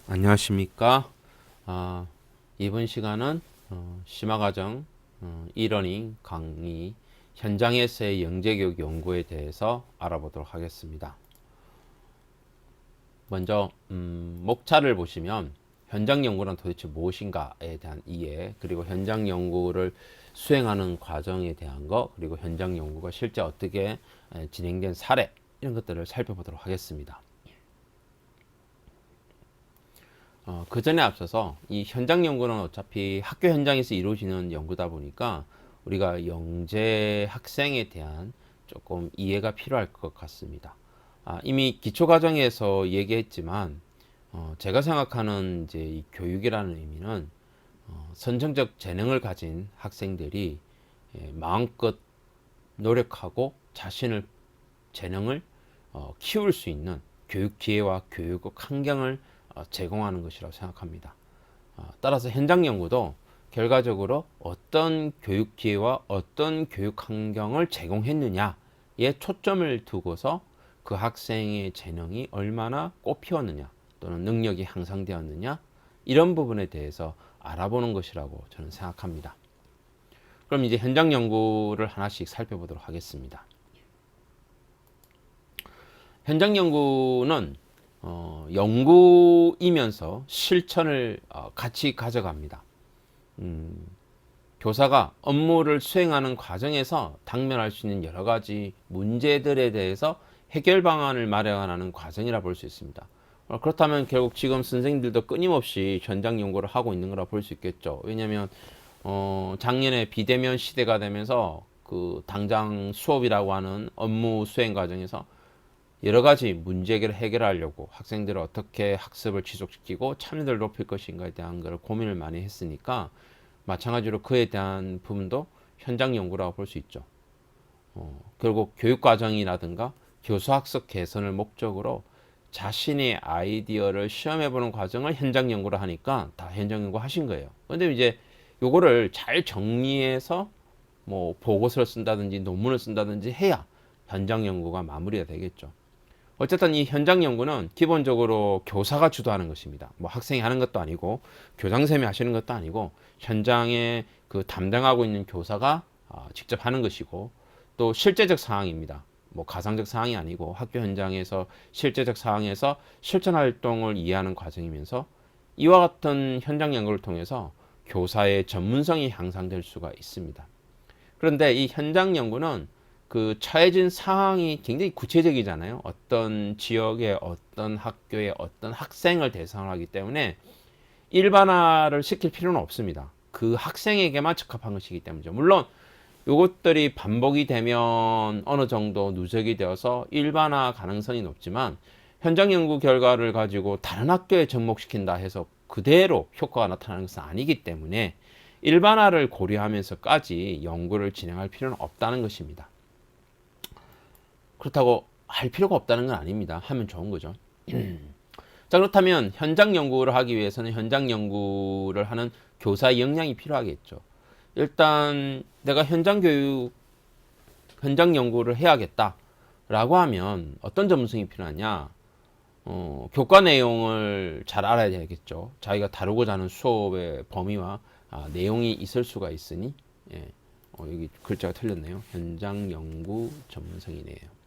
안녕하십니까. 이번 시간은 심화과정 e-러닝 강의 현장에서의 영재교육 연구에 대해서 알아보도록 하겠습니다. 먼저 목차를 보시면 현장 연구란 도대체 무엇인가에 대한 이해, 그리고 현장 연구를 수행하는 과정에 대한 것, 그리고 현장 연구가 실제 어떻게 진행된 사례, 이런 것들을 살펴보도록 하겠습니다. 그 전에 앞서서 이 현장 연구는 어차피 학교 현장에서 이루어지는 연구다 보니까 우리가 영재 학생에 대한 조금 이해가 필요할 것 같습니다. 이미 기초과정에서 얘기했지만 제가 생각하는 이제 이 교육이라는 의미는 선정적 재능을 가진 학생들이 마음껏 노력하고 자신을 재능을 키울 수 있는 교육 기회와 교육 환경을 제공하는 것이라고 생각합니다. 따라서 현장 연구도 결과적으로 어떤 교육 기회와 어떤 교육 환경을 제공했느냐에 초점을 두고서 그 학생의 재능이 얼마나 꽃피었느냐 또는 능력이 향상되었느냐 이런 부분에 대해서 알아보는 것이라고 저는 생각합니다. 그럼 이제 현장 연구를 하나씩 살펴보도록 하겠습니다. 현장 연구는 연구이면서 실천을 같이 가져갑니다. 교사가 업무를 수행하는 과정에서 당면할 수 있는 여러 가지 문제들에 대해서 해결 방안을 마련하는 과정이라 볼 수 있습니다. 그렇다면 결국 지금 선생님들도 끊임없이 현장 연구를 하고 있는 거라 볼 수 있겠죠. 왜냐하면 작년에 비대면 시대가 되면서 그 당장 수업이라고 하는 업무 수행 과정에서 여러 가지 문제를 해결하려고 학생들을 어떻게 학습을 지속시키고 참여도를 높일 것인가에 대한 걸 고민을 많이 했으니까 마찬가지로 그에 대한 부분도 현장 연구라고 볼 수 있죠. 결국 교육과정이라든가 교수학습 개선을 목적으로 자신의 아이디어를 시험해보는 과정을 현장 연구로 하니까 다 현장 연구 하신 거예요. 근데 이제 요거를 잘 정리해서 뭐 보고서를 쓴다든지 논문을 쓴다든지 해야 현장 연구가 마무리가 되겠죠. 어쨌든 이 현장 연구는 기본적으로 교사가 주도하는 것입니다. 뭐 학생이 하는 것도 아니고 교장선생님이 하시는 것도 아니고 현장에 그 담당하고 있는 교사가 직접 하는 것이고 또 실제적 상황입니다. 뭐 가상적 상황이 아니고 학교 현장에서 실제적 상황에서 실천 활동을 이해하는 과정이면서 이와 같은 현장 연구를 통해서 교사의 전문성이 향상될 수가 있습니다. 그런데 이 현장 연구는 그 처해진 상황이 굉장히 구체적이잖아요. 어떤 지역의 어떤 학교의 어떤 학생을 대상으로 하기 때문에 일반화를 시킬 필요는 없습니다. 그 학생에게만 적합한 것이기 때문이죠. 물론 이것들이 반복이 되면 어느 정도 누적이 되어서 일반화 가능성이 높지만 현장 연구 결과를 가지고 다른 학교에 접목시킨다 해서 그대로 효과가 나타나는 것은 아니기 때문에 일반화를 고려하면서까지 연구를 진행할 필요는 없다는 것입니다. 그렇다고 할 필요가 없다는 건 아닙니다. 하면 좋은 거죠. 자, 그렇다면 현장 연구를 하기 위해서는 현장 연구를 하는 교사의 역량이 필요하겠죠. 일단 내가 현장 교육, 현장 연구를 해야겠다라고 하면 어떤 전문성이 필요하냐? 교과 내용을 잘 알아야 되겠죠. 자기가 다루고자 하는 수업의 범위와 내용이 있을 수가 있으니, 예. 여기 글자가 틀렸네요. 현장 연구 전문성이네요.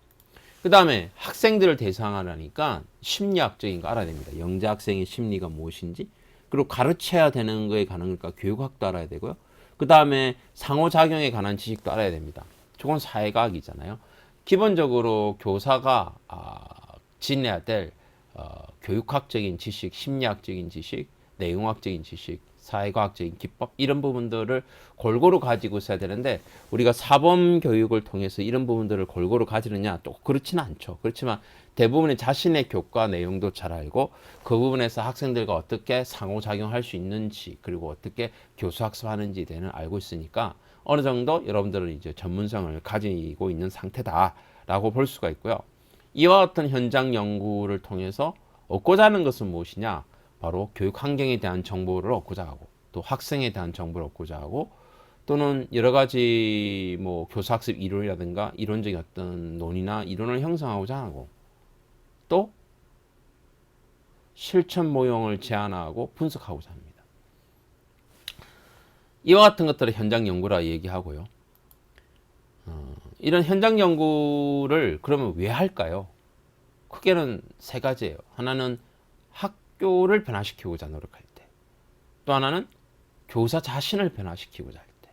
그 다음에 학생들을 대상하라니까 심리학적인 거 알아야 됩니다. 영재 학생의 심리가 무엇인지, 그리고 가르쳐야 되는 거에 관한 거니까 교육학도 알아야 되고요. 그 다음에 상호작용에 관한 지식도 알아야 됩니다. 저건 사회과학이잖아요. 기본적으로 교사가 지내야 될 교육학적인 지식, 심리학적인 지식, 내용학적인 지식, 사회과학적인 기법 이런 부분들을 골고루 가지고 있어야 되는데 우리가 사범 교육을 통해서 이런 부분들을 골고루 가지느냐 또 그렇지는 않죠. 그렇지만 대부분의 자신의 교과 내용도 잘 알고 그 부분에서 학생들과 어떻게 상호작용할 수 있는지 그리고 어떻게 교수학습하는지에 대해서 알고 있으니까 어느 정도 여러분들은 이제 전문성을 가지고 있는 상태다라고 볼 수가 있고요. 이와 같은 현장 연구를 통해서 얻고자 하는 것은 무엇이냐? 바로 교육 환경에 대한 정보를 얻고자 하고 또 학생에 대한 정보를 얻고자 하고 또는 여러 가지 뭐 교사학습 이론이라든가 이론적인 어떤 논의나 이론을 형성하고자 하고 또 실천 모형을 제안하고 분석하고자 합니다. 이와 같은 것들을 현장 연구라 얘기하고요. 이런 현장 연구를 그러면 왜 할까요? 크게는 세 가지예요. 하나는 학교를 변화시키고자 노력할 때, 또 하나는 교사 자신을 변화시키고자 할 때,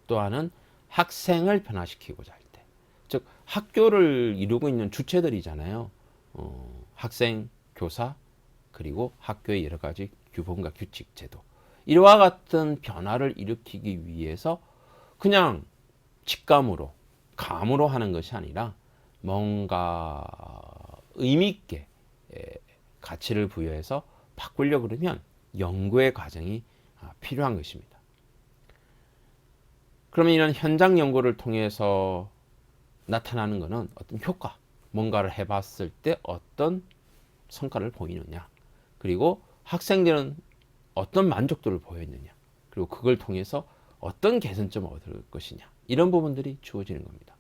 또 하나는 학생을 변화시키고자 할 때. 즉 학교를 이루고 있는 주체들이잖아요. 학생, 교사, 그리고 학교의 여러 가지 규범과 규칙, 제도. 이와 같은 변화를 일으키기 위해서 그냥 직감으로, 감으로 하는 것이 아니라 뭔가 의미 있게 가치를 부여해서 바꾸려고 그러면 연구의 과정이 필요한 것입니다. 그러면 이런 현장 연구를 통해서 나타나는 것은 어떤 효과, 뭔가를 해봤을 때 어떤 성과를 보이느냐, 그리고 학생들은 어떤 만족도를 보였느냐, 그리고 그걸 통해서 어떤 개선점을 얻을 것이냐, 이런 부분들이 주어지는 겁니다.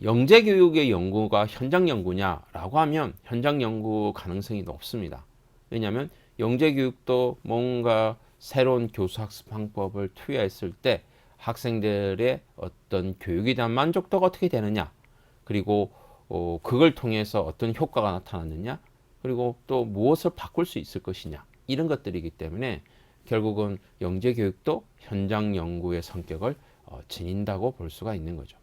영재교육의 연구가 현장 연구냐라고 하면 현장 연구 가능성이 높습니다. 왜냐하면 영재교육도 뭔가 새로운 교수학습 방법을 투여했을 때 학생들의 어떤 교육에 대한 만족도가 어떻게 되느냐, 그리고 그걸 통해서 어떤 효과가 나타났느냐, 그리고 또 무엇을 바꿀 수 있을 것이냐, 이런 것들이기 때문에 결국은 영재교육도 현장 연구의 성격을 지닌다고 볼 수가 있는 거죠.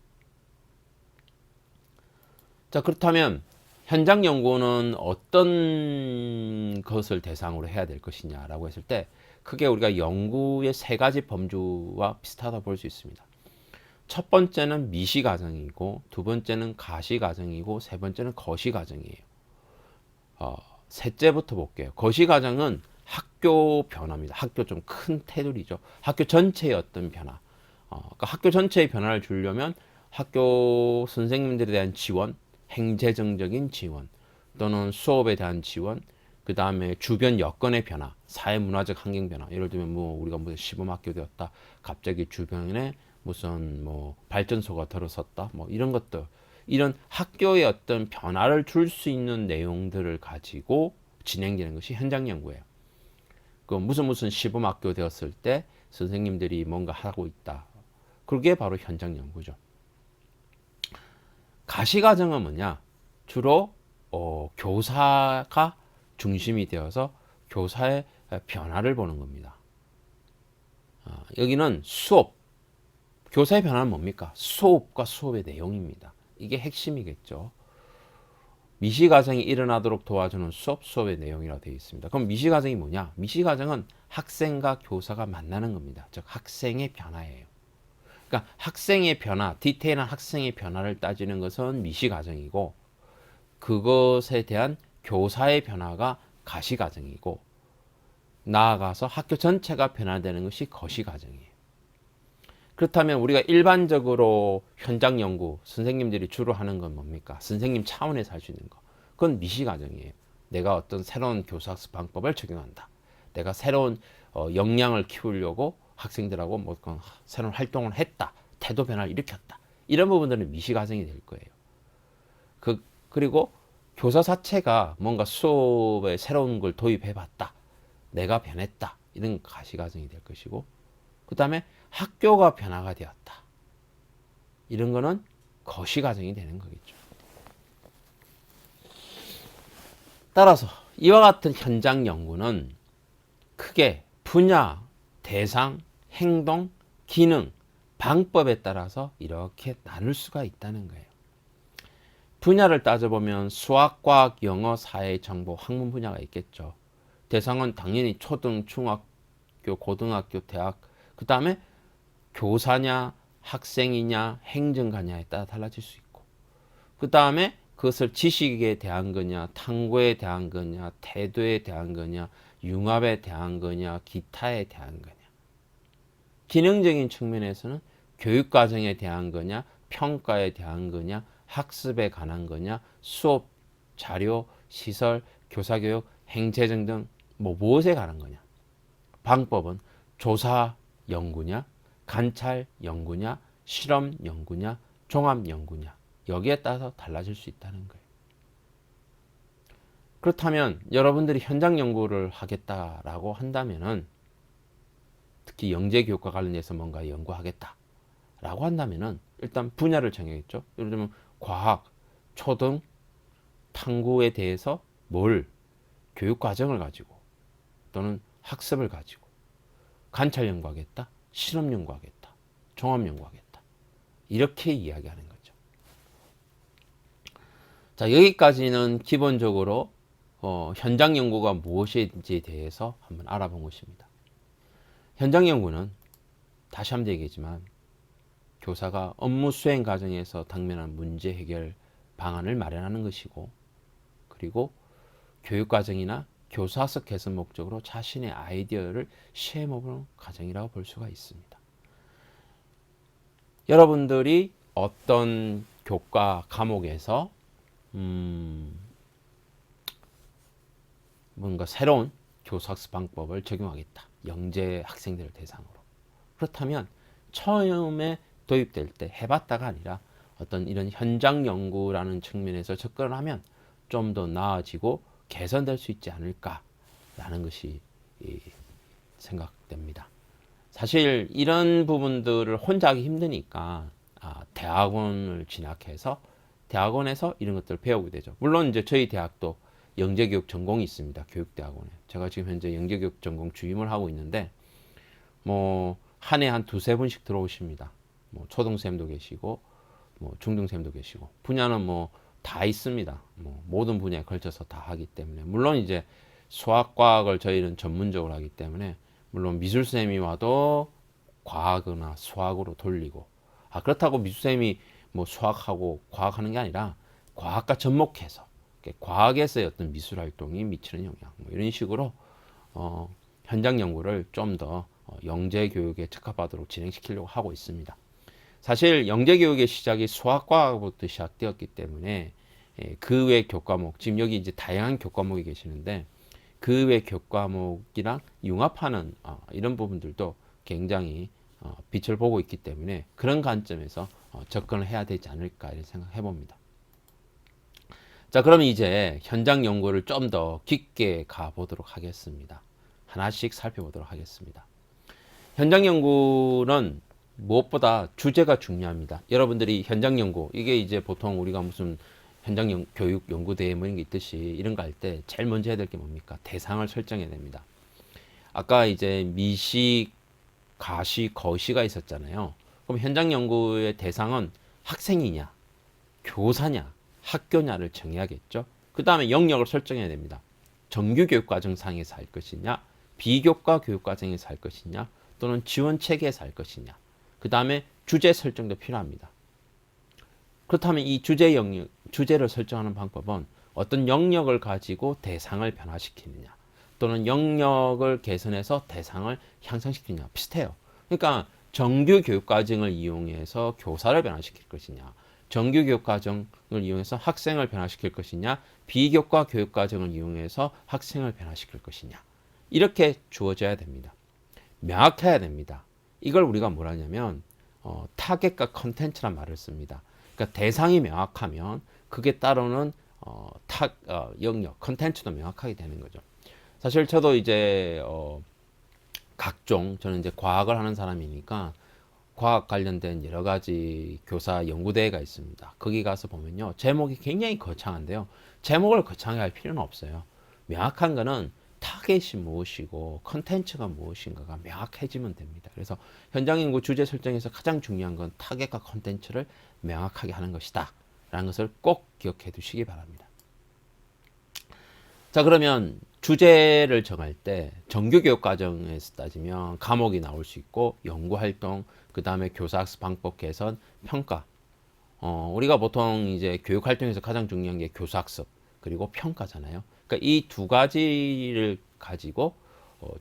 자, 그렇다면 현장 연구는 어떤 것을 대상으로 해야 될 것이냐라고 했을 때 크게 우리가 연구의 세 가지 범주와 비슷하다 볼 수 있습니다. 첫 번째는 미시 과정이고, 두 번째는 가시 과정이고, 세 번째는 거시 과정이에요. 셋째부터 볼게요. 거시 과정은 학교 변화입니다. 학교 좀 큰 테두리죠. 학교 전체의 어떤 변화. 그러니까 학교 전체의 변화를 주려면 학교 선생님들에 대한 지원, 행재정적인 지원, 또는 수업에 대한 지원, 그 다음에 주변 여건의 변화, 사회문화적 환경 변화. 예를 들면 우리가 무슨 시범학교 되었다, 갑자기 주변에 무슨 발전소가 들어섰다, 이런 것들, 이런 학교의 어떤 변화를 줄 수 있는 내용들을 가지고 진행되는 것이 현장 연구예요. 그 무슨 시범학교 되었을 때 선생님들이 뭔가 하고 있다. 그게 바로 현장 연구죠. 가시 과정은 뭐냐? 주로 교사가 중심이 되어서 교사의 변화를 보는 겁니다. 여기는 수업, 교사의 변화는 뭡니까? 수업과 수업의 내용입니다. 이게 핵심이겠죠. 미시 과정이 일어나도록 도와주는 수업의 내용이라고 되어 있습니다. 그럼 미시 과정이 뭐냐? 미시 과정은 학생과 교사가 만나는 겁니다. 즉 학생의 변화예요. 그러니까 학생의 변화, 디테일한 학생의 변화를 따지는 것은 미시 과정이고, 그것에 대한 교사의 변화가 가시 과정이고, 나아가서 학교 전체가 변화되는 것이 거시 과정이에요. 그렇다면 우리가 일반적으로 현장 연구, 선생님들이 주로 하는 건 뭡니까? 선생님 차원에서 할 수 있는 거. 그건 미시 과정이에요. 내가 어떤 새로운 교사학습 방법을 적용한다. 내가 새로운 역량을 키우려고 학생들하고 새로운 활동을 했다. 태도 변화를 일으켰다. 이런 부분들은 미시 과정이 될 거예요. 그리고 교사 자체가 뭔가 수업에 새로운 걸 도입해봤다. 내가 변했다. 이런 가시 과정이 될 것이고, 그 다음에 학교가 변화가 되었다. 이런 거는 거시 과정이 되는 거겠죠. 따라서 이와 같은 현장 연구는 크게 분야, 대상, 행동, 기능, 방법에 따라서 이렇게 나눌 수가 있다는 거예요. 분야를 따져보면 수학, 과학, 영어, 사회, 정보, 학문 분야가 있겠죠. 대상은 당연히 초등, 중학교, 고등학교, 대학, 그 다음에 교사냐, 학생이냐, 행정가냐에 따라 달라질 수 있고, 그 다음에 그것을 지식에 대한 거냐, 탐구에 대한 거냐, 태도에 대한 거냐, 융합에 대한 거냐, 기타에 대한 거냐. 기능적인 측면에서는 교육과정에 대한 거냐, 평가에 대한 거냐, 학습에 관한 거냐, 수업, 자료, 시설, 교사교육, 행재정 등 무엇에 관한 거냐. 방법은 조사 연구냐, 관찰 연구냐, 실험 연구냐, 종합 연구냐, 여기에 따라서 달라질 수 있다는 거예요. 그렇다면 여러분들이 현장 연구를 하겠다라고 한다면은, 특히 영재 교육과 관련해서 뭔가 연구하겠다라고 한다면은 일단 분야를 정해야겠죠. 예를 들면 과학, 초등, 탐구에 대해서 뭘 교육 과정을 가지고 또는 학습을 가지고 관찰 연구하겠다, 실험 연구하겠다, 종합 연구하겠다, 이렇게 이야기하는 거죠. 자, 여기까지는 기본적으로 현장 연구가 무엇인지에 대해서 한번 알아본 것입니다. 현장 연구는 다시 한번 얘기했지만 교사가 업무 수행 과정에서 당면한 문제 해결 방안을 마련하는 것이고, 그리고 교육 과정이나 교사학습 개선 목적으로 자신의 아이디어를 시험해보는 과정이라고 볼 수가 있습니다. 여러분들이 어떤 교과 과목에서 뭔가 새로운 교사학습 방법을 적용하겠다, 영재 학생들을 대상으로. 그렇다면 처음에 도입될 때 해봤다가 아니라 어떤 이런 현장 연구라는 측면에서 접근을 하면 좀 더 나아지고 개선될 수 있지 않을까라는 것이 생각됩니다. 사실 이런 부분들을 혼자 하기 힘드니까 대학원을 진학해서 대학원에서 이런 것들을 배우게 되죠. 물론 이제 저희 대학도 영재교육 전공이 있습니다. 교육대학원에. 제가 지금 현재 영재교육 전공 주임을 하고 있는데, 뭐 한 해 한 두세 분씩 들어오십니다. 뭐 초등쌤도 계시고 뭐 중등쌤도 계시고, 분야는 뭐 다 있습니다. 뭐 모든 분야에 걸쳐서 다 하기 때문에, 물론 이제 수학과학을 저희는 전문적으로 하기 때문에 물론 미술쌤이 와도 과학이나 수학으로 돌리고, 그렇다고 미술쌤이 뭐 수학하고 과학하는 게 아니라 과학과 접목해서 과학에서의 어떤 미술 활동이 미치는 영향, 뭐 이런 식으로 현장 연구를 좀 더 영재 교육에 적합하도록 진행시키려고 하고 있습니다. 사실 영재 교육의 시작이 수학과학부터 시작되었기 때문에 그 외 교과목, 지금 여기 이제 다양한 교과목이 계시는데 그 외 교과목이랑 융합하는 이런 부분들도 굉장히 빛을 보고 있기 때문에 그런 관점에서 접근을 해야 되지 않을까 이런 생각해 봅니다. 자, 그러면 이제 현장 연구를 좀 더 깊게 가보도록 하겠습니다. 하나씩 살펴보도록 하겠습니다. 현장 연구는 무엇보다 주제가 중요합니다. 여러분들이 현장 연구, 이게 이제 보통 우리가 무슨 현장 교육 연구대회 뭐 이런 게 있듯이 이런 거 할 때 제일 먼저 해야 될 게 뭡니까? 대상을 설정해야 됩니다. 아까 이제 미시, 가시, 거시가 있었잖아요. 그럼 현장 연구의 대상은 학생이냐, 교사냐, 학교냐를 정해야겠죠. 그 다음에 영역을 설정해야 됩니다. 정규 교육과정상에서 할 것이냐, 비교과 교육과정에서 할 것이냐, 또는 지원 체계에서 할 것이냐. 그 다음에 주제 설정도 필요합니다. 그렇다면 이 주제 영역, 주제를 설정하는 방법은 어떤 영역을 가지고 대상을 변화시키느냐, 또는 영역을 개선해서 대상을 향상시키느냐, 비슷해요. 그러니까 정규 교육과정을 이용해서 교사를 변화시킬 것이냐, 정규 교육과정을 이용해서 학생을 변화시킬 것이냐, 비교과 교육과정을 이용해서 학생을 변화시킬 것이냐, 이렇게 주어져야 됩니다. 명확해야 됩니다. 이걸 우리가 뭐라 하냐면 타겟과 컨텐츠란 말을 씁니다. 그러니까 대상이 명확하면 그게 따르는 영역, 컨텐츠도 명확하게 되는 거죠. 사실 저도 이제 각종, 저는 이제 과학을 하는 사람이니까 과학 관련된 여러 가지 교사 연구대회가 있습니다. 거기 가서 보면요, 제목이 굉장히 거창한데요, 제목을 거창하게 할 필요는 없어요. 명확한 거는 타겟이 무엇이고 컨텐츠가 무엇인가가 명확해지면 됩니다. 그래서 현장 연구 주제 설정에서 가장 중요한 건 타겟과 컨텐츠를 명확하게 하는 것이다 라는 것을 꼭 기억해 두시기 바랍니다. 자, 그러면 주제를 정할 때 정규 교육 과정에서 따지면 과목이 나올 수 있고, 연구활동, 그 다음에 교사학습 방법 개선, 평가. 우리가 보통 이제 교육 활동에서 가장 중요한 게 교사학습 그리고 평가잖아요. 그러니까 이 두 가지를 가지고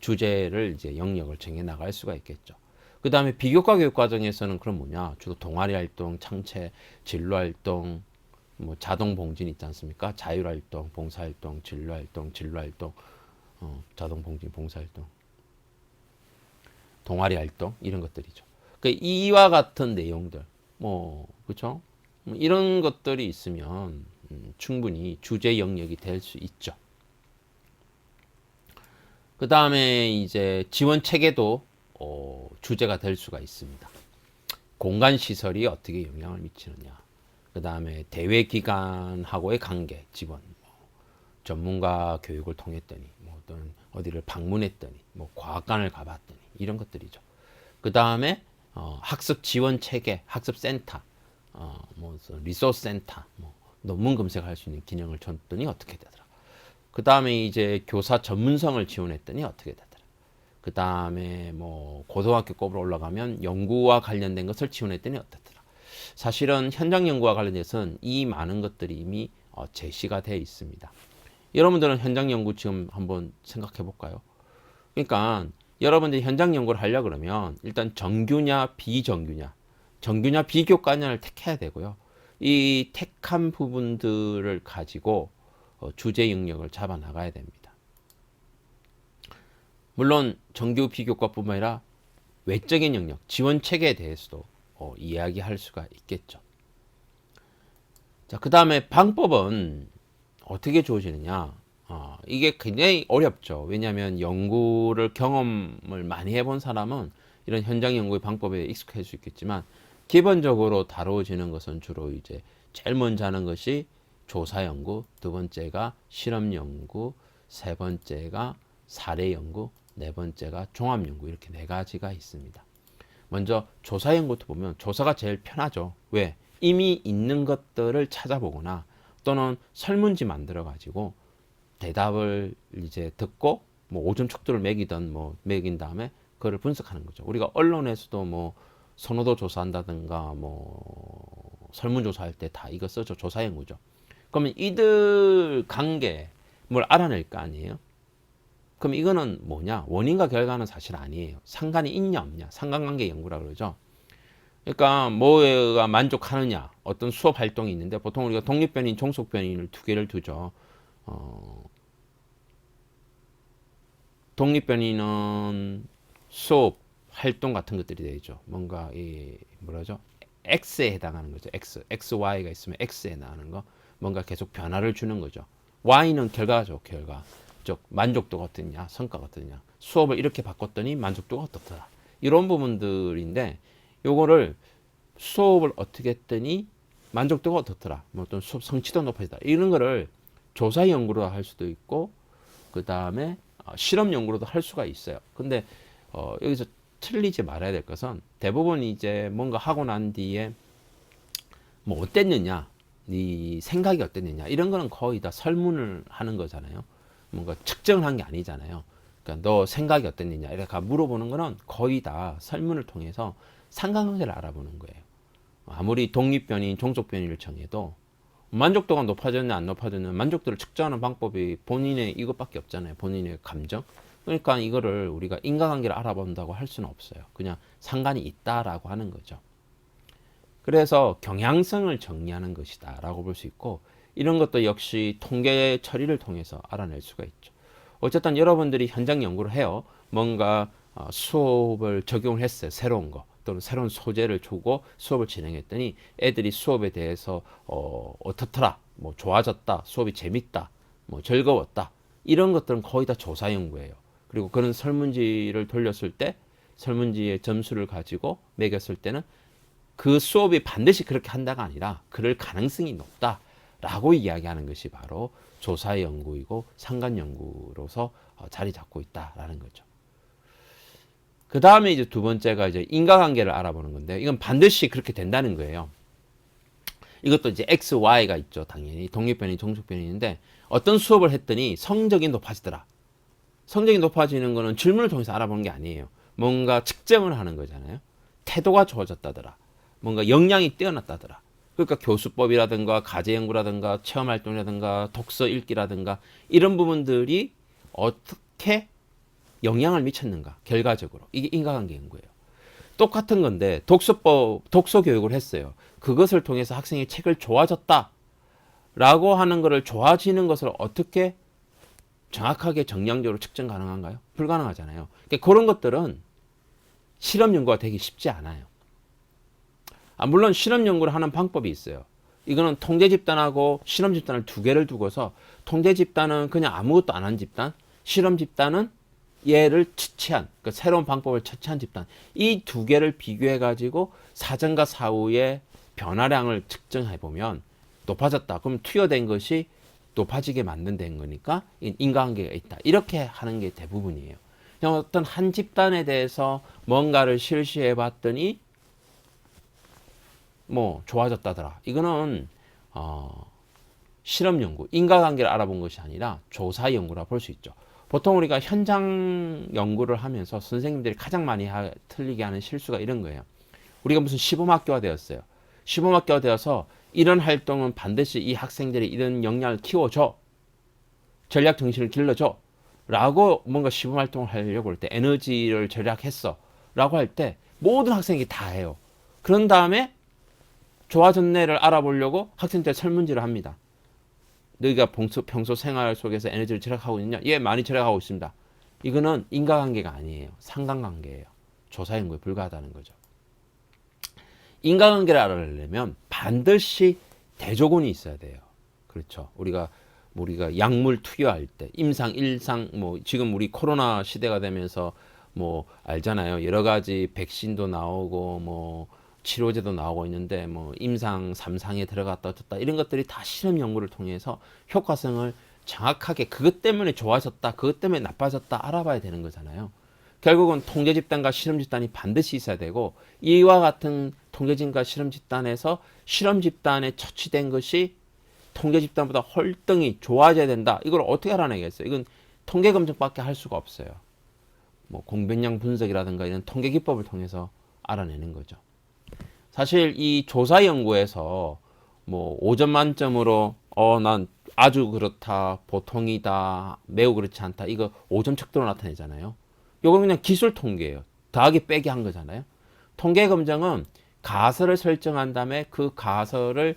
주제를 이제 영역을 정해 나갈 수가 있겠죠. 그 다음에 비교과 교육 과정에서는 그럼 뭐냐, 주로 동아리 활동, 창체, 진로 활동, 뭐 자동 봉진 있지 않습니까? 자율 활동, 봉사 활동, 진로 활동, 자동 봉진, 봉사 활동, 동아리 활동, 이런 것들이죠. 그러니까 이와 같은 내용들, 그렇죠? 이런 것들이 있으면 충분히 주제 영역이 될 수 있죠. 그 다음에 이제 지원 체계도 주제가 될 수가 있습니다. 공간 시설이 어떻게 영향을 미치느냐. 그 다음에 대외 기관하고의 관계, 지원, 전문가 교육을 통했더니, 뭐 어떤 어디를 방문했더니, 뭐 과학관을 가봤더니 이런 것들이죠. 그 다음에 학습 지원 체계, 학습 센터, 뭐 리소스 센터, 뭐 논문 검색할 수 있는 기능을 줬더니 어떻게 되더라. 그 다음에 이제 교사 전문성을 지원했더니 어떻게 되더라. 그 다음에 뭐 고등학교급으로 올라가면 연구와 관련된 것을 지원했더니 어떻더라. 사실은 현장 연구와 관련해서는 이 많은 것들이 이미 제시가 되어 있습니다. 여러분들은 현장 연구 지금 한번 생각해 볼까요? 그러니까 여러분들이 현장 연구를 하려고 그러면 일단 정규냐 비정규냐, 정규냐 비교과냐를 택해야 되고요. 이 택한 부분들을 가지고 주제 영역을 잡아 나가야 됩니다. 물론 정규 비교과뿐만 아니라 외적인 영역, 지원 체계에 대해서도 이야기할 수가 있겠죠. 자, 그 다음에 방법은 어떻게 주어지느냐? 이게 굉장히 어렵죠. 왜냐하면 연구를 경험을 많이 해본 사람은 이런 현장 연구의 방법에 익숙할 수 있겠지만 기본적으로 다뤄지는 것은 주로 이제 제일 먼저 하는 것이 조사 연구, 두 번째가 실험 연구, 세 번째가 사례 연구, 네 번째가 종합 연구 이렇게 네 가지가 있습니다. 먼저 조사 연구부터 보면 조사가 제일 편하죠. 왜? 이미 있는 것들을 찾아보거나 또는 설문지 만들어 가지고 대답을 이제 듣고 뭐 오점 촉도를 매기던 뭐 매긴 다음에 그거를 분석하는 거죠. 우리가 언론에서도 뭐 선호도 조사한다든가 뭐 설문조사할 때 다 이거 쓰죠. 조사 연구죠. 그러면 이들 관계 뭘 알아낼 거 아니에요? 그럼 이거는 뭐냐? 원인과 결과는 사실 아니에요. 상관이 있냐 없냐? 상관관계 연구라 그러죠. 그러니까 뭐가 만족하느냐? 어떤 수업 활동이 있는데 보통 우리가 독립변인, 종속변인을 두 개를 두죠. 독립변인은 수업 활동 같은 것들이 되죠. 뭔가 이 뭐라죠? X에 해당하는 거죠. X, Y가 있으면 X에 해당하는 거. 뭔가 계속 변화를 주는 거죠. Y는 결과죠. 결과. 즉 만족도가 어떻냐, 성과가 어떻냐. 수업을 이렇게 바꿨더니 만족도가 어떻더라. 이런 부분들인데 요거를 수업을 어떻게 했더니 만족도가 어떻더라. 뭐 어떤 수업 성취도 높아지다. 이런 거를 조사 연구로 할 수도 있고 그 다음에 실험 연구로도 할 수가 있어요. 근데 여기서 틀리지 말아야 될 것은 대부분 이제 뭔가 하고 난 뒤에 뭐 어땠느냐, 네 생각이 어땠느냐 이런 거는 거의 다 설문을 하는 거잖아요. 뭔가 측정을 한 게 아니잖아요. 그러니까 너 생각이 어땠느냐 이렇게 물어보는 거는 거의 다 설문을 통해서 상관관계를 알아보는 거예요. 아무리 독립변인, 종속변인을 정해도 만족도가 높아졌냐 안 높아졌냐 만족도를 측정하는 방법이 본인의 이것밖에 없잖아요. 본인의 감정. 그러니까 이거를 우리가 인과관계를 알아본다고 할 수는 없어요. 그냥 상관이 있다라고 하는 거죠. 그래서 경향성을 정리하는 것이다 라고 볼 수 있고 이런 것도 역시 통계 처리를 통해서 알아낼 수가 있죠. 어쨌든 여러분들이 현장 연구를 해요. 뭔가 수업을 적용을 했어요. 새로운 거 또는 새로운 소재를 주고 수업을 진행했더니 애들이 수업에 대해서 어떻더라, 뭐 좋아졌다, 수업이 재밌다, 뭐 즐거웠다 이런 것들은 거의 다 조사 연구예요. 그리고 그런 설문지를 돌렸을 때 설문지의 점수를 가지고 매겼을 때는 그 수업이 반드시 그렇게 한다가 아니라 그럴 가능성이 높다라고 이야기하는 것이 바로 조사 연구이고 상관 연구로서 자리 잡고 있다라는 거죠. 그 다음에 이제 두 번째가 이제 인과관계를 알아보는 건데 이건 반드시 그렇게 된다는 거예요. 이것도 이제 X, Y가 있죠. 당연히 독립변인, 종속변인인데 어떤 수업을 했더니 성적이 높아지더라. 성적이 높아지는 거는 질문을 통해서 알아보는 게 아니에요. 뭔가 측정을 하는 거잖아요. 태도가 좋아졌다더라. 뭔가 역량이 뛰어났다더라. 그러니까 교수법이라든가 가제연구라든가 체험활동이라든가 독서 읽기라든가 이런 부분들이 어떻게 영향을 미쳤는가 결과적으로 이게 인과관계 연구예요. 똑같은 건데 독서 교육을 했어요. 그것을 통해서 학생이 책을 좋아졌다 라고 하는 것을 좋아지는 것을 어떻게 정확하게 정량적으로 측정 가능한가요? 불가능하잖아요. 그러니까 그런 것들은 실험 연구가 되기 쉽지 않아요. 물론 실험 연구를 하는 방법이 있어요. 이거는 통제 집단하고 실험 집단을 두 개를 두고서 통제 집단은 그냥 아무것도 안 한 집단, 실험 집단은 얘를 처치한, 그러니까 새로운 방법을 처치한 집단, 이 두 개를 비교해 가지고 사전과 사후의 변화량을 측정해 보면 높아졌다. 그럼 투여된 것이 높아지게 만든다는 거니까 인과관계가 있다. 이렇게 하는 게 대부분이에요. 그냥 어떤 한 집단에 대해서 뭔가를 실시해 봤더니 뭐 좋아졌다더라. 이거는 실험 연구, 인과관계를 알아본 것이 아니라 조사 연구라 볼 수 있죠. 보통 우리가 현장 연구를 하면서 선생님들이 가장 많이 틀리게 하는 실수가 이런 거예요. 우리가 무슨 시범학교가 되었어요. 시범학교가 되어서 이런 활동은 반드시 이 학생들이 이런 역량을 키워줘. 전략 정신을 길러줘. 라고 뭔가 시범활동을 하려고 할 때 에너지를 절약했어. 라고 할 때 모든 학생이 다 해요. 그런 다음에 좋아졌네를 알아보려고 학생들 설문지를 합니다. 너희가 평소 생활 속에서 에너지를 절약하고 있느냐? 예, 많이 절약하고 있습니다. 이거는 인과관계가 아니에요. 상관관계예요. 조사 연구에 불과하다는 거죠. 인과관계를 알아내려면 반드시 대조군이 있어야 돼요. 그렇죠. 우리가 약물 투여할 때 임상, 일상, 뭐 지금 우리 코로나 시대가 되면서 뭐 알잖아요. 여러 가지 백신도 나오고 뭐 치료제도 나오고 있는데 뭐 임상 3상에 들어갔다 어쨌다 이런 것들이 다 실험 연구를 통해서 효과성을 정확하게 그것 때문에 좋아졌다, 그것 때문에 나빠졌다 알아봐야 되는 거잖아요. 결국은 통계 집단과 실험 집단이 반드시 있어야 되고 이와 같은 통계 집단과 실험 집단에서 실험 집단에 처치된 것이 통계 집단보다 헐등이 좋아져야 된다. 이걸 어떻게 알아내겠어요? 이건 통계 검증밖에 할 수가 없어요. 뭐 공변량 분석이라든가 이런 통계 기법을 통해서 알아내는 거죠. 사실 이 조사 연구에서 뭐 5점 만점으로 난 아주 그렇다, 보통이다, 매우 그렇지 않다 이거 5점 척도로 나타내잖아요. 이건 그냥 기술 통계예요. 더하기 빼기 한 거잖아요. 통계 검증은 가설을 설정한 다음에 그 가설을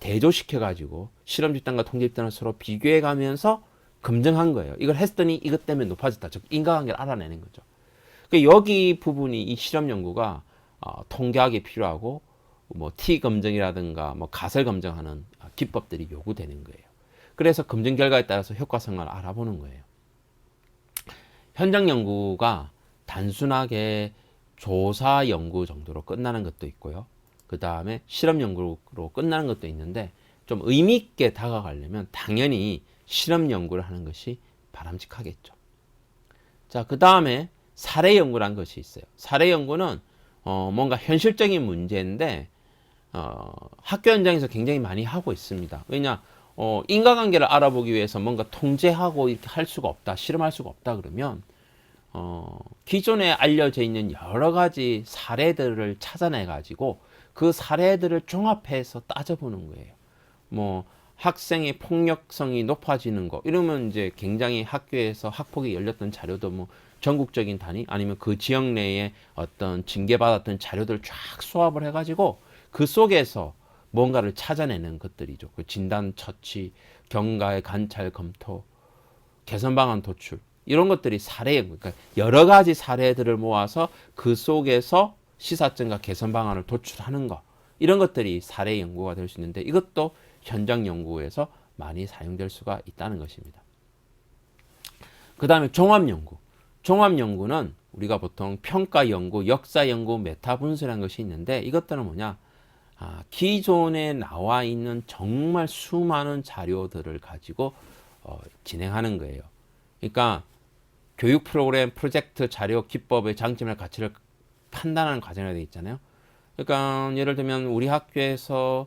대조시켜 가지고 실험 집단과 통계 집단을 서로 비교해 가면서 검증한 거예요. 이걸 했더니 이것 때문에 높아졌다. 즉 인과관계를 알아내는 거죠. 그러니까 여기 부분이 이 실험 연구가 통계학이 필요하고 뭐 T 검증이라든가 뭐 가설 검증하는 기법들이 요구되는 거예요. 그래서 검증 결과에 따라서 효과성을 알아보는 거예요. 현장 연구가 단순하게 조사 연구 정도로 끝나는 것도 있고요. 그 다음에 실험 연구로 끝나는 것도 있는데 좀 의미 있게 다가가려면 당연히 실험 연구를 하는 것이 바람직하겠죠. 자, 그 다음에 사례 연구라는 것이 있어요. 사례 연구는 뭔가 현실적인 문제인데 학교 현장에서 굉장히 많이 하고 있습니다. 왜냐 인과관계를 알아보기 위해서 뭔가 통제하고 이렇게 할 수가 없다, 실험할 수가 없다 그러면 기존에 알려져 있는 여러 가지 사례들을 찾아내 가지고 그 사례들을 종합해서 따져보는 거예요. 뭐 학생의 폭력성이 높아지는 거 이러면 이제 굉장히 학교에서 학폭이 열렸던 자료도 뭐 전국적인 단위 아니면 그 지역 내에 어떤 징계받았던 자료들 쫙 수합을 해가지고 그 속에서 뭔가를 찾아내는 것들이죠. 그 진단 처치, 경과의 관찰 검토, 개선 방안 도출 이런 것들이 사례, 그러니까 여러 가지 사례들을 모아서 그 속에서 시사점과 개선 방안을 도출하는 것 이런 것들이 사례 연구가 될 수 있는데 이것도 현장 연구에서 많이 사용될 수가 있다는 것입니다. 그 다음에 종합 연구. 종합 연구는 우리가 보통 평가 연구, 역사 연구, 메타 분석이라는 것이 있는데 이것들은 뭐냐? 기존에 나와 있는 정말 수많은 자료들을 가지고 진행하는 거예요. 그러니까 교육 프로그램, 프로젝트, 자료, 기법의 장점과 가치를 판단하는 과정이 되어 있잖아요. 그러니까 예를 들면 우리 학교에서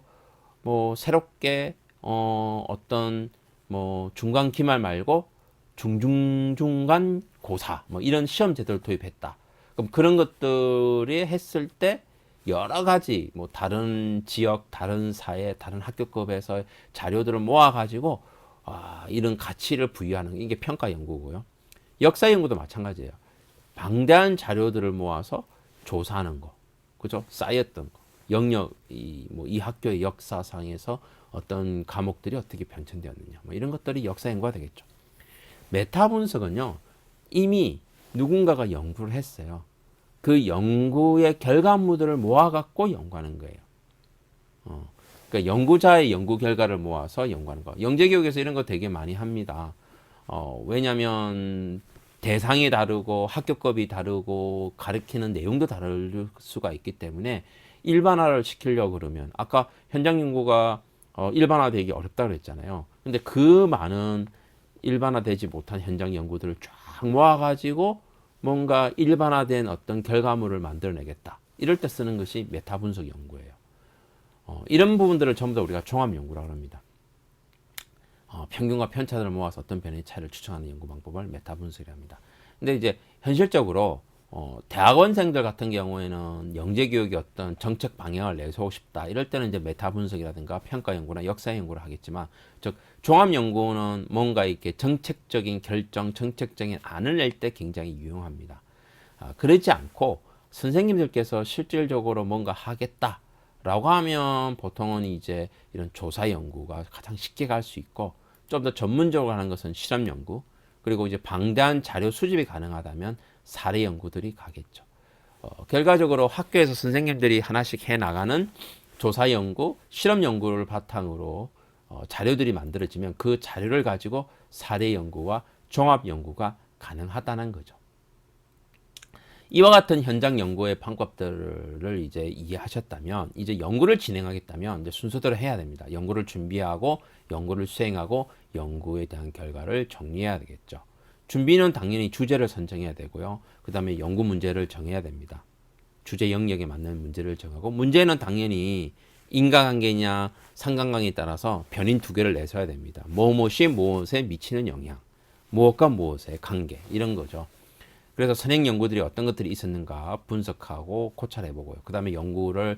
뭐 새롭게 어떤 뭐 중간 기말 말고 중중중간 고사 뭐 이런 시험 제도를 도입했다. 그럼 그런 것들이 했을 때 여러 가지 뭐 다른 지역, 다른 사회, 다른 학교급에서 자료들을 모아 가지고 이런 가치를 부여하는 이게 평가 연구고요. 역사 연구도 마찬가지예요. 방대한 자료들을 모아서 조사하는 거, 그죠? 쌓였던 거, 영역 이 학교의 역사상에서 어떤 과목들이 어떻게 변천되었느냐, 뭐 이런 것들이 역사 연구가 되겠죠. 메타 분석은요, 이미 누군가가 연구를 했어요. 그 연구의 결과물들을 모아갖고 연구하는 거예요. 그러니까 연구자의 연구 결과를 모아서 연구하는 거. 영재교육에서 이런 거 되게 많이 합니다. 왜냐면 대상이 다르고 학교급이 다르고 가르치는 내용도 다를 수가 있기 때문에 일반화를 시키려고 그러면 아까 현장 연구가 일반화되기 어렵다 그랬잖아요. 근데 그 많은 일반화되지 못한 현장 연구들을 쫙 모아가지고 뭔가 일반화된 어떤 결과물을 만들어내겠다. 이럴 때 쓰는 것이 메타 분석 연구예요. 이런 부분들을 전부 다 우리가 종합 연구라고 합니다. 평균과 편차들을 모아서 어떤 변의 차이를 추정하는 연구 방법을 메타 분석이라고 합니다. 근데 이제 현실적으로 대학원생들 같은 경우에는 영재교육의 어떤 정책 방향을 내세우고 싶다. 이럴 때는 이제 메타 분석이라든가 평가 연구나 역사 연구를 하겠지만, 즉 종합 연구는 뭔가 이렇게 정책적인 결정, 정책적인 안을 낼 때 굉장히 유용합니다. 그렇지 않고 선생님들께서 실질적으로 뭔가 하겠다라고 하면 보통은 이제 이런 조사 연구가 가장 쉽게 갈 수 있고, 좀 더 전문적으로 하는 것은 실험 연구, 그리고 이제 방대한 자료 수집이 가능하다면 사례 연구들이 가겠죠. 결과적으로 학교에서 선생님들이 하나씩 해 나가는 조사 연구, 실험 연구를 바탕으로 자료들이 만들어지면 그 자료를 가지고 사례 연구와 종합 연구가 가능하다는 거죠. 이와 같은 현장 연구의 방법들을 이제 이해하셨다면, 이제 연구를 진행하겠다면 이제 순서대로 해야 됩니다. 연구를 준비하고, 연구를 수행하고, 연구에 대한 결과를 정리해야 되겠죠. 준비는 당연히 주제를 선정해야 되고요. 그 다음에 연구 문제를 정해야 됩니다. 주제 영역에 맞는 문제를 정하고, 문제는 당연히 인과관계냐 상관관계에 따라서 변인 두 개를 내서야 됩니다. 무엇이 무엇에 미치는 영향, 무엇과 무엇의 관계, 이런 거죠. 그래서 선행 연구들이 어떤 것들이 있었는가 분석하고 고찰해보고요. 그 다음에 이거를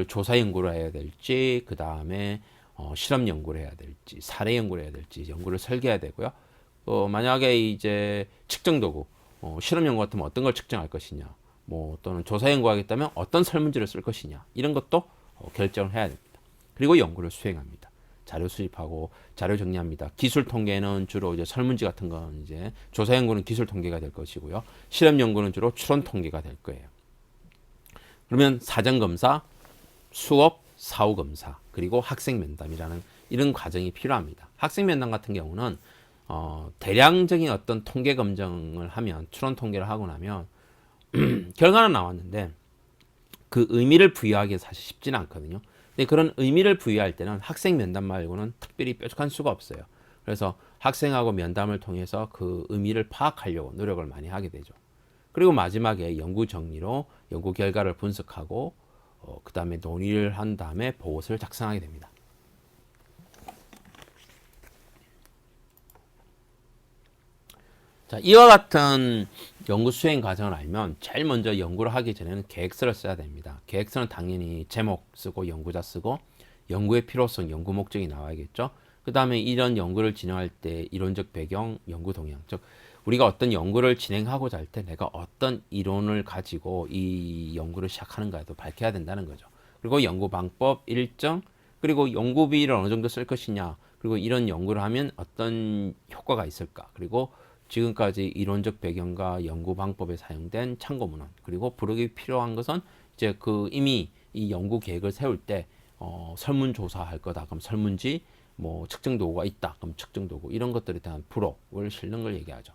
조사 연구를 해야 될지, 그 다음에 실험 연구를 해야 될지, 사례 연구를 해야 될지 연구를 설계해야 되고요. 만약에 이제 측정 도구, 실험 연구 같으면 어떤 걸 측정할 것이냐, 또는 조사 연구하겠다면 어떤 설문지를 쓸 것이냐, 이런 것도 결정을 해야 됩니다. 그리고 연구를 수행합니다. 자료 수집하고 자료 정리합니다. 기술 통계는 주로 이제 설문지 같은 건 이제 조사 연구는 기술 통계가 될 것이고요. 실험 연구는 주로 추론 통계가 될 거예요. 그러면 사전 검사, 수업, 사후 검사, 그리고 학생 면담이라는 이런 과정이 필요합니다. 학생 면담 같은 경우는 대량적인 어떤 통계 검증을 하면, 추론 통계를 하고 나면 결과는 나왔는데 그 의미를 부여하기가 사실 쉽지는 않거든요. 근데 그런 의미를 부여할 때는 학생 면담 말고는 특별히 뾰족한 수가 없어요. 그래서 학생하고 면담을 통해서 그 의미를 파악하려고 노력을 많이 하게 되죠. 그리고 마지막에 연구 정리로 연구 결과를 분석하고 그 다음에 논의를 한 다음에 보고서를 작성하게 됩니다. 자, 이와 같은 연구 수행 과정을 알면 제일 먼저 연구를 하기 전에는 계획서를 써야 됩니다. 계획서는 당연히 제목 쓰고 연구자 쓰고 연구의 필요성, 연구 목적이 나와야겠죠. 그 다음에 이런 연구를 진행할 때 이론적 배경, 연구 동향, 즉 우리가 어떤 연구를 진행하고자 할 때 내가 어떤 이론을 가지고 이 연구를 시작하는가도 밝혀야 된다는 거죠. 그리고 연구 방법, 일정, 그리고 연구비를 어느 정도 쓸 것이냐, 그리고 이런 연구를 하면 어떤 효과가 있을까, 그리고 지금까지 이론적 배경과 연구 방법에 사용된 참고 문헌, 그리고 부록이 필요한 것은 이제 그 이미 이 연구 계획을 세울 때 설문조사할 거다 그럼 설문지, 측정 도구가 있다 그럼 측정 도구, 이런 것들에 대한 부록을 실는 걸 얘기하죠.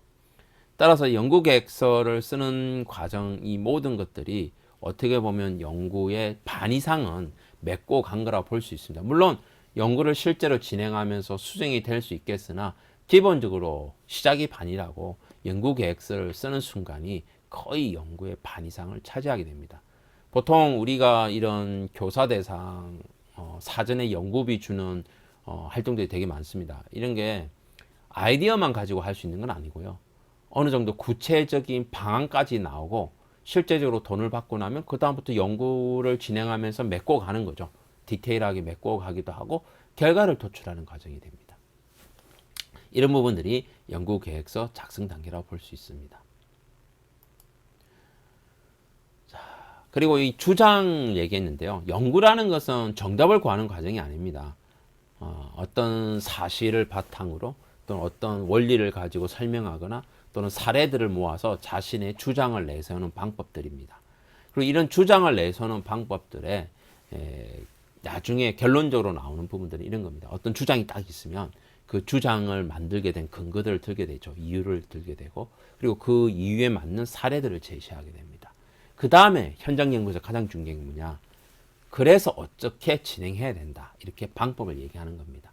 따라서 연구 계획서를 쓰는 과정, 이 모든 것들이 어떻게 보면 연구의 반 이상은 맺고 간 거라고 볼 수 있습니다. 물론 연구를 실제로 진행하면서 수정이 될 수 있겠으나 기본적으로 시작이 반이라고 연구 계획서를 쓰는 순간이 거의 연구의 반 이상을 차지하게 됩니다. 보통 우리가 이런 교사 대상 사전에 연구비 주는 활동들이 되게 많습니다. 이런 게 아이디어만 가지고 할 수 있는 건 아니고요. 어느 정도 구체적인 방안까지 나오고 실제적으로 돈을 받고 나면 그 다음부터 연구를 진행하면서 메꿔 가는 거죠. 디테일하게 메꿔 가기도 하고 결과를 도출하는 과정이 됩니다. 이런 부분들이 연구 계획서 작성 단계라고 볼 수 있습니다. 자, 그리고 이 주장 얘기했는데요. 연구라는 것은 정답을 구하는 과정이 아닙니다. 어떤 사실을 바탕으로 또는 어떤 원리를 가지고 설명하거나 또는 사례들을 모아서 자신의 주장을 내세우는 방법들입니다. 그리고 이런 주장을 내세우는 방법들에 나중에 결론적으로 나오는 부분들이 이런 겁니다. 어떤 주장이 딱 있으면 그 주장을 만들게 된 근거들을 들게 되죠. 이유를 들게 되고, 그리고 그 이유에 맞는 사례들을 제시하게 됩니다. 그 다음에 현장 연구에서 가장 중요한 게 뭐냐? 그래서 어떻게 진행해야 된다. 이렇게 방법을 얘기하는 겁니다.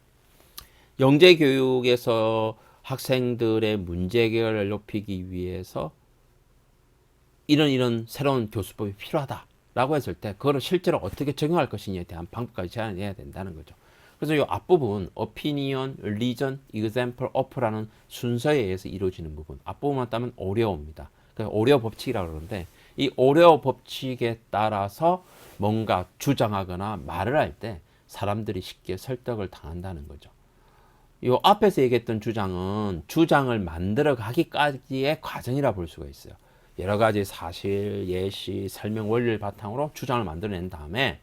영재 교육에서 학생들의 문제 해결을 높이기 위해서 이런 새로운 교수법이 필요하다라고 했을 때 그거를 실제로 어떻게 적용할 것이냐에 대한 방법까지 제안해야 된다는 거죠. 그래서 이 앞부분 opinion, reason, example, offer라는 순서에 의해서 이루어지는 부분, 앞부분만 따면 오레오입니다. 그래서 오레오 법칙이라고 그러는데 이 오레오 법칙에 따라서 뭔가 주장하거나 말을 할 때 사람들이 쉽게 설득을 당한다는 거죠. 이 앞에서 얘기했던 주장은 주장을 만들어 가기까지의 과정이라 볼 수가 있어요. 여러 가지 사실, 예시, 설명 원리를 바탕으로 주장을 만들어낸 다음에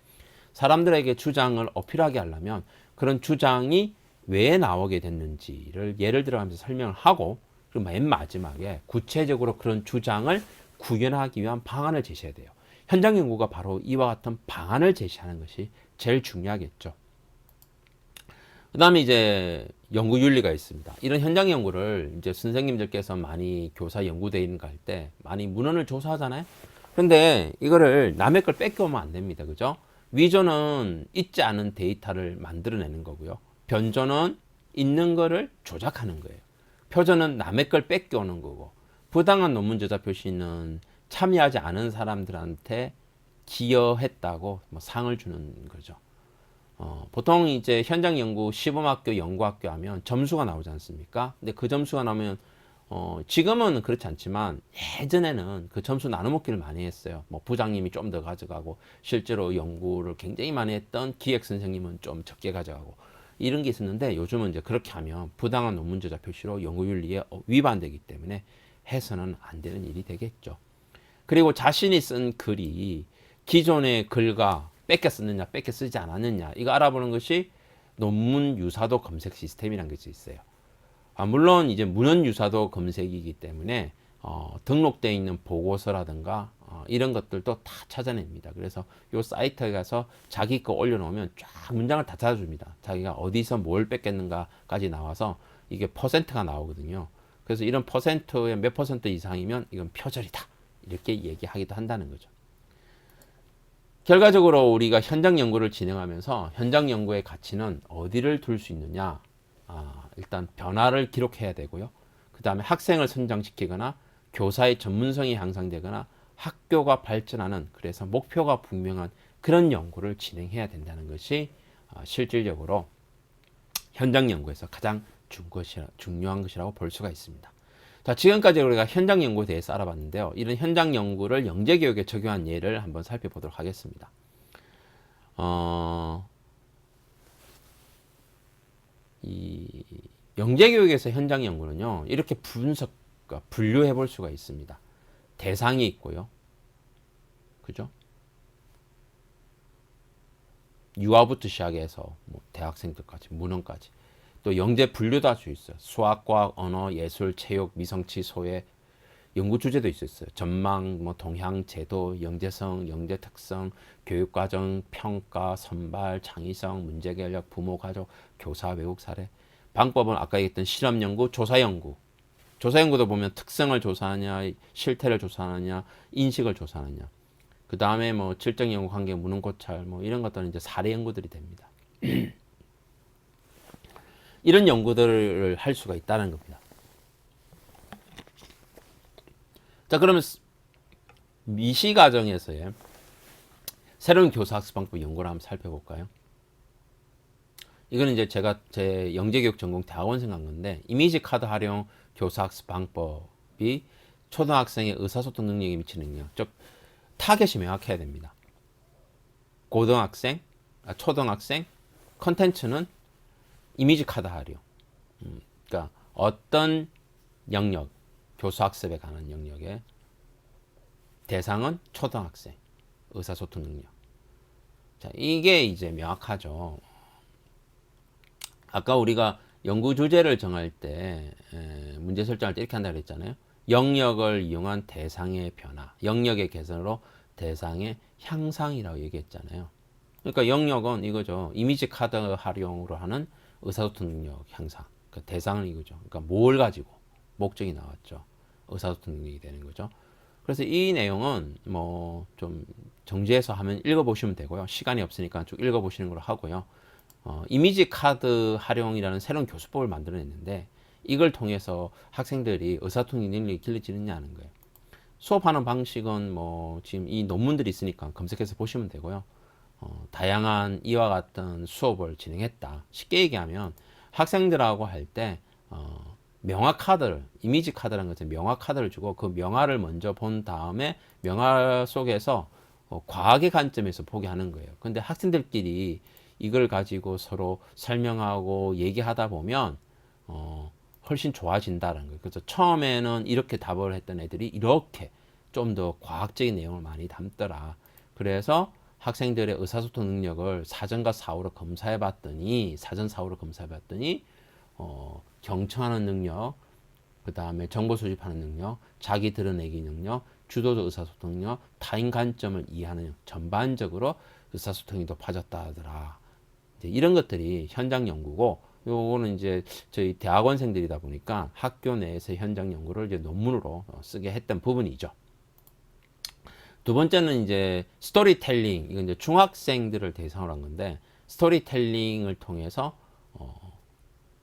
사람들에게 주장을 어필하게 하려면 그런 주장이 왜 나오게 됐는지를 예를 들어가면서 설명을 하고, 그리고 맨 마지막에 구체적으로 그런 주장을 구현하기 위한 방안을 제시해야 돼요. 현장 연구가 바로 이와 같은 방안을 제시하는 것이 제일 중요하겠죠. 그 다음에 이제 연구 윤리가 있습니다. 이런 현장 연구를 이제 선생님들께서 많이 교사 연구대행 갈 때 많이 문헌을 조사하잖아요. 근데 이거를 남의 걸 뺏겨오면 안 됩니다. 그죠? 위조는 있지 않은 데이터를 만들어내는 거고요. 변조는 있는 거를 조작하는 거예요. 표절은 남의 걸 뺏겨오는 거고, 부당한 논문 저자 표시는 참여하지 않은 사람들한테 기여했다고 뭐 상을 주는 거죠. 보통 이제 현장 연구 시범학교 연구학교 하면 점수가 나오지 않습니까? 근데 그 점수가 나오면 지금은 그렇지 않지만 예전에는 그 점수 나눠먹기를 많이 했어요. 뭐 부장님이 좀 더 가져가고 실제로 연구를 굉장히 많이 했던 기획 선생님은 좀 적게 가져가고 이런 게 있었는데, 요즘은 이제 그렇게 하면 부당한 논문 저자 표시로 연구윤리에 위반되기 때문에 해서는 안 되는 일이 되겠죠. 그리고 자신이 쓴 글이 기존의 글과 뺏겨 썼느냐 뺏겨 쓰지 않았느냐 이거 알아보는 것이 논문 유사도 검색 시스템이라는 것이 있어요. 물론 이제 문헌 유사도 검색이기 때문에 등록되어 있는 보고서라든가 이런 것들도 다 찾아냅니다. 그래서 이 사이트에 가서 자기 거 올려놓으면 쫙 문장을 다 찾아줍니다. 자기가 어디서 뭘 뺏겼는가까지 나와서 이게 퍼센트가 나오거든요. 그래서 이런 퍼센트의 몇 퍼센트 이상이면 이건 표절이다 이렇게 얘기하기도 한다는 거죠. 결과적으로 우리가 현장 연구를 진행하면서 현장 연구의 가치는 어디를 둘 수 있느냐? 일단 변화를 기록해야 되고요. 그 다음에 학생을 성장시키거나 교사의 전문성이 향상되거나 학교가 발전하는, 그래서 목표가 분명한 그런 연구를 진행해야 된다는 것이 실질적으로 현장 연구에서 가장 중요한 것이라고 볼 수가 있습니다. 자, 지금까지 우리가 현장 연구에 대해서 알아봤는데요. 이런 현장 연구를 영재교육에 적용한 예를 한번 살펴보도록 하겠습니다. 이 영재교육에서 현장 연구는요, 이렇게 분류해 볼 수가 있습니다. 대상이 있고요. 그죠? 유아부터 시작해서 뭐 대학생들까지, 문헌까지. 또 영재 분류도 할 수 있어요. 수학, 과학, 언어, 예술, 체육, 미성치, 소외, 연구 주제도 있었어요. 전망, 뭐 동향, 제도, 영재성, 영재 특성, 교육 과정, 평가, 선발, 창의성, 문제 해결력, 부모, 가족, 교사, 외국 사례. 방법은 아까 얘기했던 실험 연구, 조사 연구. 조사 연구도 보면 특성을 조사하냐, 실태를 조사하느냐, 인식을 조사하느냐. 그 다음에 뭐 질적 연구, 관계, 문헌 고찰, 뭐 이런 것들은 이제 사례 연구들이 됩니다. 이런 연구들을 할 수가 있다는 겁니다. 자, 그러면 미시 과정에서의 새로운 교사학습 방법 연구를 한번 살펴볼까요? 이거는 이제 제가 제 영재교육 전공 대학원생 간 건데, 이미지 카드 활용 교사학습 방법이 초등학생의 의사소통 능력에 미치는 영향, 즉 타겟이 명확해야 됩니다. 고등학생, 초등학생, 컨텐츠는 이미지 카드 활용. 그러니까 어떤 영역, 교수학습에 관한 영역의 대상은 초등학생, 의사소통 능력. 자, 이게 이제 명확하죠. 아까 우리가 연구 주제를 정할 때 문제 설정할 때 이렇게 한다고 그랬잖아요. 영역을 이용한 대상의 변화, 영역의 개선으로 대상의 향상이라고 얘기했잖아요. 그러니까 영역은 이거죠. 이미지 카드 활용으로 하는 의사소통 능력 향상. 그 대상은 이거죠. 그러니까 뭘 가지고 목적이 나왔죠. 의사소통 능력이 되는 거죠. 그래서 이 내용은 뭐 좀 정지해서 하면 읽어보시면 되고요. 시간이 없으니까 쭉 읽어보시는 걸로 하고요. 이미지 카드 활용이라는 새로운 교수법을 만들어냈는데 이걸 통해서 학생들이 의사소통 능력이 길러지느냐는 거예요. 수업하는 방식은 뭐 지금 이 논문들이 있으니까 검색해서 보시면 되고요. 다양한 이와 같은 수업을 진행했다. 쉽게 얘기하면 학생들하고 할 때 명화 카드를, 이미지 카드라는 것은 명화 카드를 주고 그 명화를 먼저 본 다음에 명화 속에서 과학의 관점에서 보게 하는 거예요. 근데 학생들끼리 이걸 가지고 서로 설명하고 얘기하다 보면 훨씬 좋아진다는 거예요. 그래서 처음에는 이렇게 답을 했던 애들이 이렇게 좀 더 과학적인 내용을 많이 담더라. 그래서 학생들의 의사소통 능력을 사전과 사후로 검사해 봤더니 경청하는 능력, 그 다음에 정보 수집하는 능력, 자기 드러내기 능력, 주도적 의사소통 능력, 타인 관점을 이해하는 능력, 전반적으로 의사소통이 높아졌다 하더라. 이제 이런 것들이 현장 연구고, 요거는 이제 저희 대학원생들이다 보니까 학교 내에서 현장 연구를 이제 논문으로 쓰게 했던 부분이죠. 두 번째는 이제 스토리텔링, 이건 이제 중학생들을 대상으로 한 건데, 스토리텔링을 통해서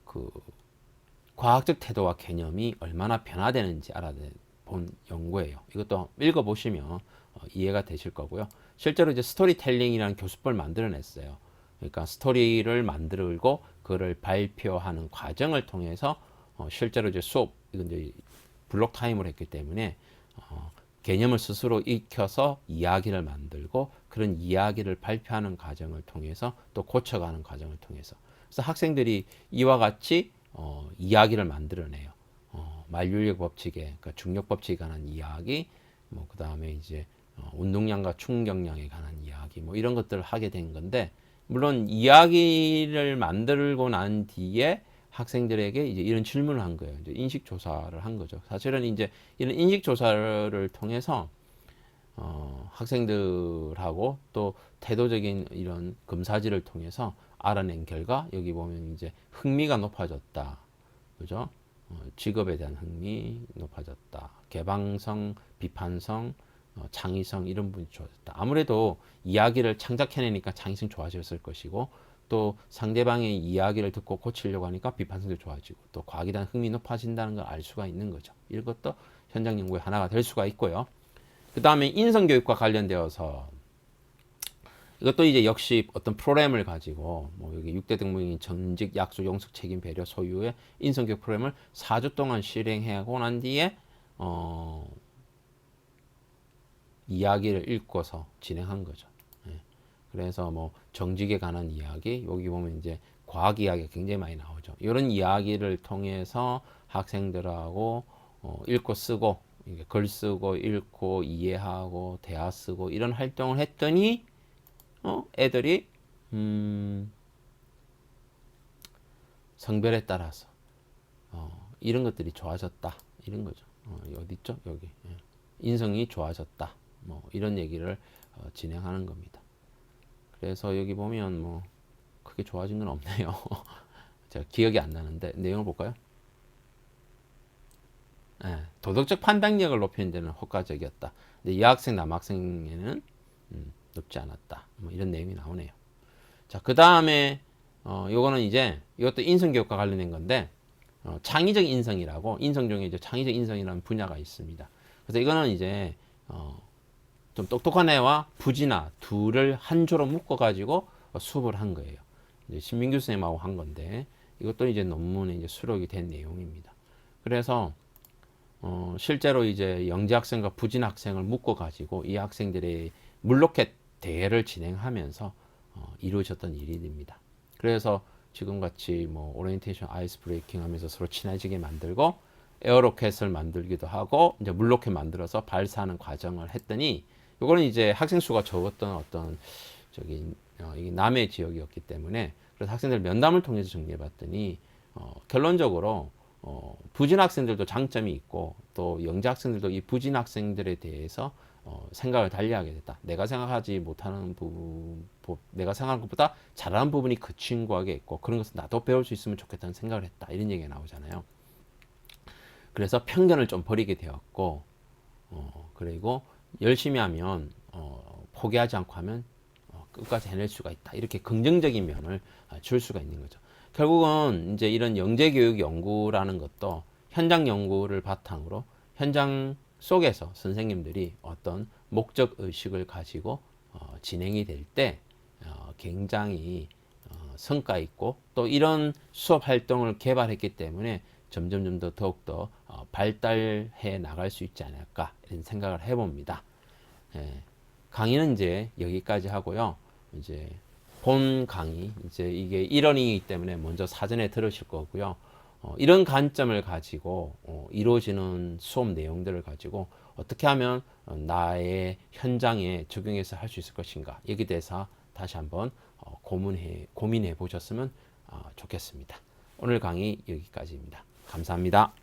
그 과학적 태도와 개념이 얼마나 변화되는지 알아본 연구예요. 이것도 읽어보시면 이해가 되실 거고요. 실제로 이제 스토리텔링이라는 교수법을 만들어냈어요. 그러니까 스토리를 만들고 그거를 발표하는 과정을 통해서 실제로 이제 수업, 이건 이제 블록 타임을 했기 때문에 개념을 스스로 익혀서 이야기를 만들고 그런 이야기를 발표하는 과정을 통해서 또 고쳐가는 과정을 통해서 그래서 학생들이 이와 같이 이야기를 만들어내요. 만류인력 법칙에 그러니까 중력 법칙에 관한 이야기, 뭐 그 다음에 이제 운동량과 충격량에 관한 이야기, 뭐 이런 것들을 하게 된 건데 물론 이야기를 만들고 난 뒤에 학생들에게 이제 이런 질문을 한 거예요. 이제 인식 조사를 한 거죠. 사실은 이제 이런 인식 조사를 통해서 학생들하고 또 태도적인 이런 검사지를 통해서 알아낸 결과 여기 보면 이제 흥미가 높아졌다. 그죠? 직업에 대한 흥미 높아졌다. 개방성, 비판성, 창의성 이런 부분이 좋아졌다. 아무래도 이야기를 창작해내니까 창의성 좋아졌을 것이고 또 상대방의 이야기를 듣고 고치려고 하니까 비판성도 좋아지고 또 과학에 대한 흥미 높아진다는 걸 알 수가 있는 거죠. 이것도 현장 연구의 하나가 될 수가 있고요. 그 다음에 인성교육과 관련되어서 이것도 이제 역시 어떤 프로그램을 가지고 뭐 여기 6대 등록인 정직, 약속, 용석, 책임, 배려, 소유의 인성교육 프로그램을 4주 동안 실행하고 난 뒤에 이야기를 읽고서 진행한 거죠. 예. 그래서 뭐 정직에 관한 이야기, 여기 보면 이제 과학 이야기가 굉장히 많이 나오죠. 이런 이야기를 통해서 학생들하고 읽고 쓰고 글 쓰고 읽고 이해하고 대화 쓰고 이런 활동을 했더니 애들이 성별에 따라서 이런 것들이 좋아졌다 이런 거죠. 어디 있죠? 여기 인성이 좋아졌다 뭐 이런 얘기를 진행하는 겁니다. 그래서 여기 보면 뭐 크게 좋아진 건 없네요. 제가 기억이 안 나는데 내용을 볼까요? 도덕적 판단력을 높이는 데는 효과적이었다. 근데 여학생, 남학생에는 높지 않았다. 뭐 이런 내용이 나오네요. 자, 그 다음에 요거는 이제 이것도 인성교육과 관련된 건데 창의적 인성이라고 인성 중에 이제 창의적 인성이라는 분야가 있습니다. 그래서 이거는 이제 좀 똑똑한 애와 부지나 둘을 한 조로 묶어 가지고 수업을 한 거예요. 이제 신민규 선생님하고 한 건데 이것도 이제 논문에 이제 수록이 된 내용입니다. 그래서 실제로 이제 영재 학생과 부진 학생을 묶어 가지고 이 학생들의 물로켓 대회를 진행하면서 이루어졌던 일이 됩니다. 그래서 지금 같이 뭐 오리엔테이션 아이스 브레이킹 하면서 서로 친해지게 만들고 에어로켓을 만들기도 하고 이제 물로켓 만들어서 발사하는 과정을 했더니 이거는 이제 학생 수가 적었던 어떤 이게 남해 지역이었기 때문에 그래서 학생들 면담을 통해서 정리해 봤더니 결론적으로 부진 학생들도 장점이 있고 또 영재 학생들도 이 부진 학생들에 대해서 생각을 달리하게 됐다. 내가 생각하지 못하는 내가 생각하는 것보다 잘하는 부분이 그 친구에게 있고 그런 것을 나도 배울 수 있으면 좋겠다는 생각을 했다. 이런 얘기가 나오잖아요. 그래서 편견을 좀 버리게 되었고, 그리고 열심히 하면 포기하지 않고 하면 끝까지 해낼 수가 있다. 이렇게 긍정적인 면을 줄 수가 있는 거죠. 결국은 이제 이런 영재교육 연구라는 것도 현장 연구를 바탕으로 현장 속에서 선생님들이 어떤 목적 의식을 가지고 진행이 될 때 굉장히 성과 있고 또 이런 수업 활동을 개발했기 때문에 점점 더 더욱더 발달해 나갈 수 있지 않을까 이런 생각을 해봅니다. 예, 강의는 이제 여기까지 하고요. 이제 본 강의 이제 이게 1원이기 때문에 먼저 사전에 들으실 거고요. 이런 관점을 가지고 이루어지는 수업 내용들을 가지고 어떻게 하면 나의 현장에 적용해서 할 수 있을 것인가 여기에 대해서 다시 한번 고민해 보셨으면 좋겠습니다. 오늘 강의 여기까지입니다. 감사합니다.